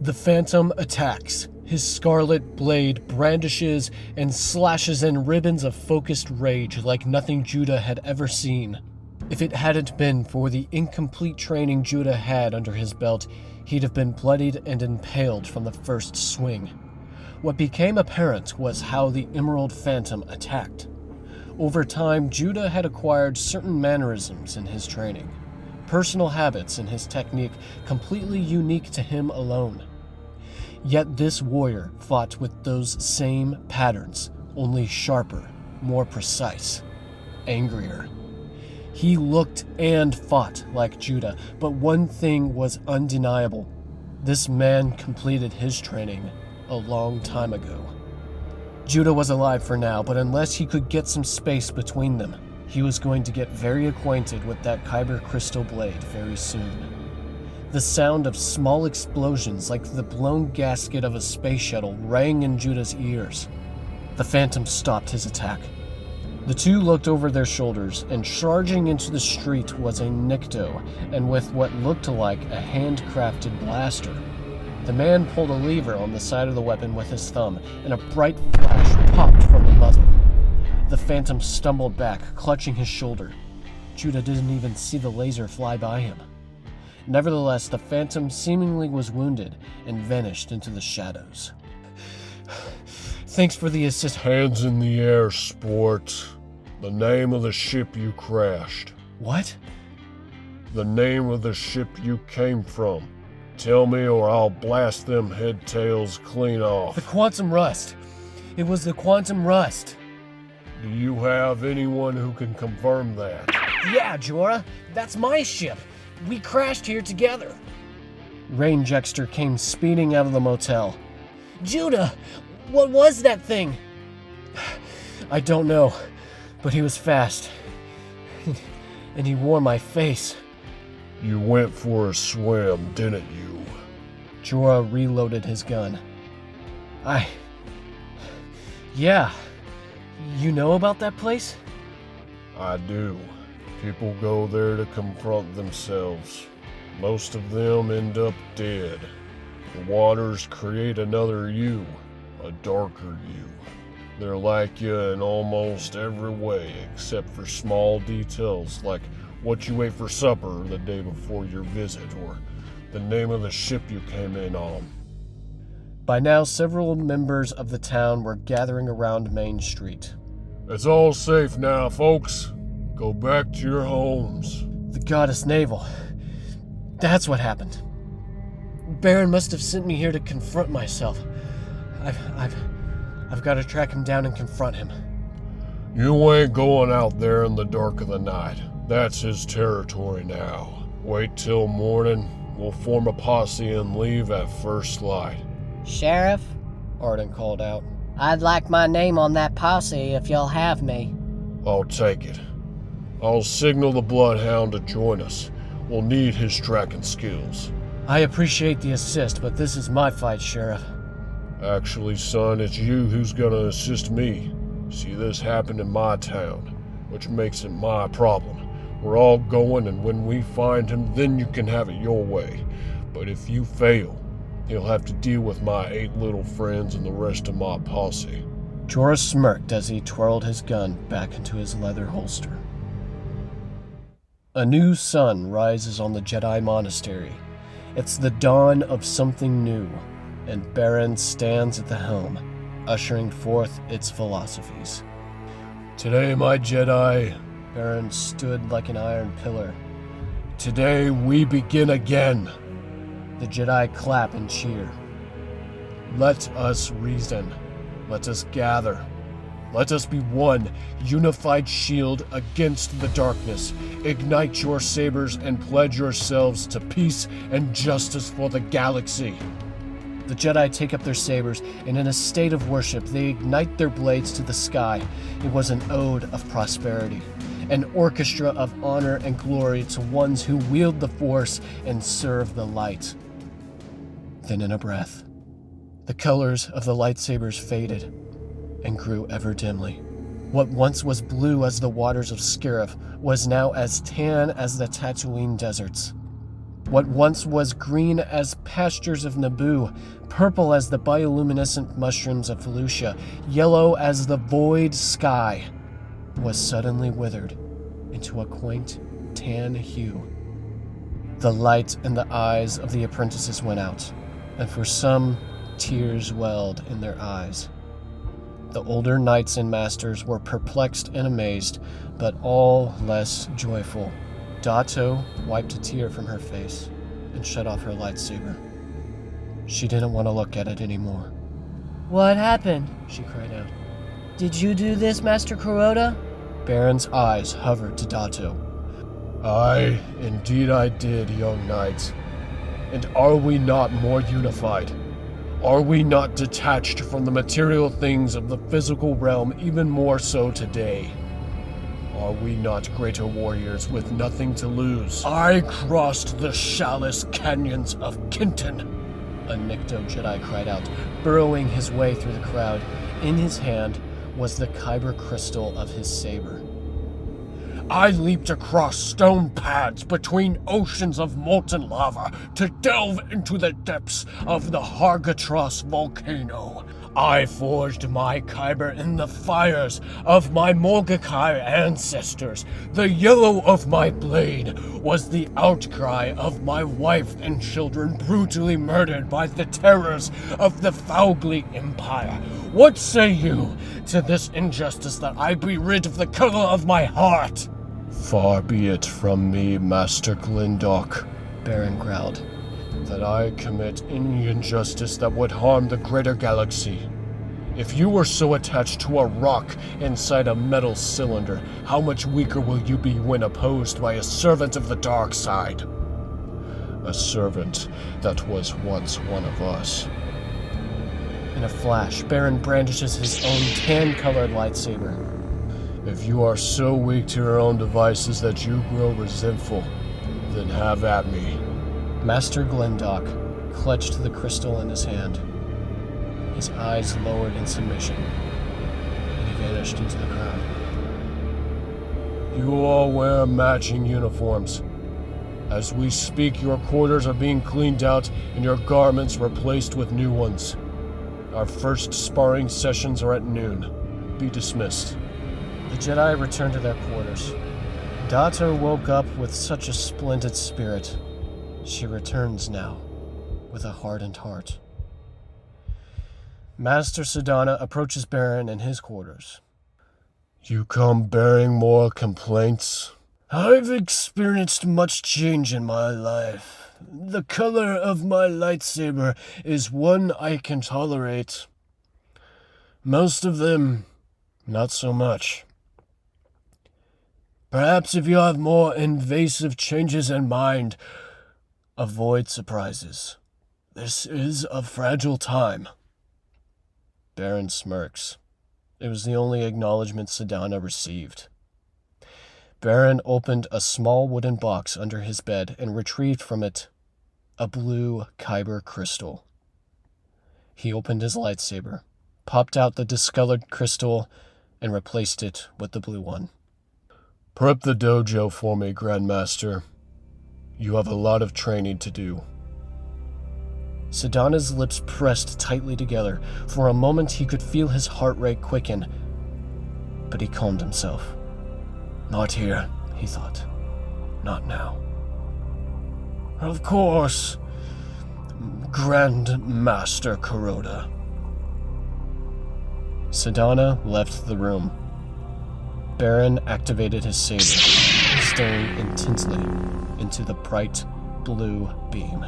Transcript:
The Phantom attacks. His scarlet blade brandishes and slashes in ribbons of focused rage like nothing Judah had ever seen. If it hadn't been for the incomplete training Judah had under his belt, he'd have been bloodied and impaled from the first swing. What became apparent was how the Emerald Phantom attacked. Over time, Judah had acquired certain mannerisms in his training, personal habits in his technique completely unique to him alone. Yet this warrior fought with those same patterns, only sharper, more precise, angrier. He looked and fought like Judah, but one thing was undeniable. This man completed his training a long time ago. Judah was alive for now, but unless he could get some space between them, he was going to get very acquainted with that Kyber crystal blade very soon. The sound of small explosions like the blown gasket of a space shuttle rang in Judah's ears. The Phantom stopped his attack. The two looked over their shoulders, and charging into the street was a Nikto, and with what looked like a handcrafted blaster. The man pulled a lever on the side of the weapon with his thumb, and a bright flash popped from the muzzle. The Phantom stumbled back, clutching his shoulder. Judah didn't even see the laser fly by him. Nevertheless, the Phantom seemingly was wounded and vanished into the shadows. Thanks for the assist. Hands in the air, sport. The name of the ship you crashed. What? The name of the ship you came from. Tell me or I'll blast them head tails clean off. The Quantum Rust. It was the Quantum Rust. Do you have anyone who can confirm that? Yeah, Jorah. That's my ship. We crashed here together. Rain Jexter came speeding out of the motel. Judah! What was that thing? I don't know, but he was fast. And he wore my face. You went for a swim, didn't you? Jorah reloaded his gun. Yeah. You know about that place? I do. People go there to confront themselves. Most of them end up dead. The waters create another you, a darker you. They're like you in almost every way, except for small details like what you ate for supper the day before your visit, or the name of the ship you came in on. By now, several members of the town were gathering around Main Street. It's all safe now, folks. Go back to your homes. The goddess Navel. That's what happened. Barin must have sent me here to confront myself. I've got to track him down and confront him. You ain't going out there in the dark of the night. That's his territory now. Wait till morning. We'll form a posse and leave at first light. Sheriff? Arden called out. I'd like my name on that posse if you'll have me. I'll take it. I'll signal the Bloodhound to join us. We'll need his tracking skills. I appreciate the assist, but this is my fight, Sheriff. Actually, son, it's you who's gonna assist me. See, this happened in my town, which makes it my problem. We're all going, and when we find him, then you can have it your way. But if you fail, he'll have to deal with my 8 little friends and the rest of my posse. Jorah smirked as he twirled his gun back into his leather holster. A new sun rises on the Jedi Monastery. It's the dawn of something new, and Barin stands at the helm, ushering forth its philosophies. Today, my Jedi, Barin stood like an iron pillar. today we begin again. The Jedi clap and cheer. Let us reason. Let us gather. Let us be one, unified shield against the darkness. Ignite your sabers and pledge yourselves to peace and justice for the galaxy. The Jedi take up their sabers, and in a state of worship, they ignite their blades to the sky. It was an ode of prosperity, an orchestra of honor and glory to ones who wield the Force and serve the light. Then in a breath, the colors of the lightsabers faded and grew ever dimly. What once was blue as the waters of Scarif was now as tan as the Tatooine deserts. What once was green as pastures of Naboo, purple as the bioluminescent mushrooms of Felucia, yellow as the void sky, was suddenly withered into a quaint tan hue. The light in the eyes of the apprentices went out, and for some, tears welled in their eyes. The older knights and masters were perplexed and amazed, but all less joyful. Dato wiped a tear from her face and shut off her lightsaber. She didn't want to look at it anymore. What happened? She cried out. Did you do this, Master Kurota? Barin's eyes hovered to Dato. Aye, indeed I did, young knight. And are we not more unified? Are we not detached from the material things of the physical realm even more so today? Are we not greater warriors with nothing to lose? I crossed the Chalice Canyons of Kinton, a Nikto Jedi cried out, burrowing his way through the crowd. In his hand was the kyber crystal of his saber. I leaped across stone paths between oceans of molten lava to delve into the depths of the Hargatros volcano. I forged my kyber in the fires of my Morgakai ancestors. The yellow of my blade was the outcry of my wife and children brutally murdered by the terrors of the Foulgly Empire. What say you to this injustice that I be rid of the color of my heart? Far be it from me, Master Glindock, Barin growled. that I commit any injustice that would harm the greater galaxy. If you were so attached to a rock inside a metal cylinder, how much weaker will you be when opposed by a servant of the dark side? A servant that was once one of us. In a flash, Barin brandishes his own tan-colored lightsaber. If you are so weak to your own devices that you grow resentful, then have at me. Master Glindock clutched the crystal in his hand. His eyes lowered in submission, and he vanished into the crowd. You all wear matching uniforms. As we speak, your quarters are being cleaned out and your garments replaced with new ones. Our first sparring sessions are at noon. Be dismissed. The Jedi returned to their quarters. Dato woke up with such a splendid spirit. She returns now, with a hardened heart. Master Sedana approaches Barin in his quarters. You come bearing more complaints? I've experienced much change in my life. The color of my lightsaber is one I can tolerate. Most of them, not so much. Perhaps if you have more invasive changes in mind, avoid surprises. This is a fragile time. Barin smirks. It was the only acknowledgement Sedana received. Barin opened a small wooden box under his bed and retrieved from it a blue kyber crystal. He opened his lightsaber, popped out the discolored crystal, and replaced it with the blue one. Prep the dojo for me, Grandmaster. You have a lot of training to do. Sedana's lips pressed tightly together. For a moment he could feel his heart rate quicken, but he calmed himself. Not here, he thought. Not now. Of course, Grand Master Kurota. Sedana left the room. Barin activated his saber, staring intently into the bright blue beam.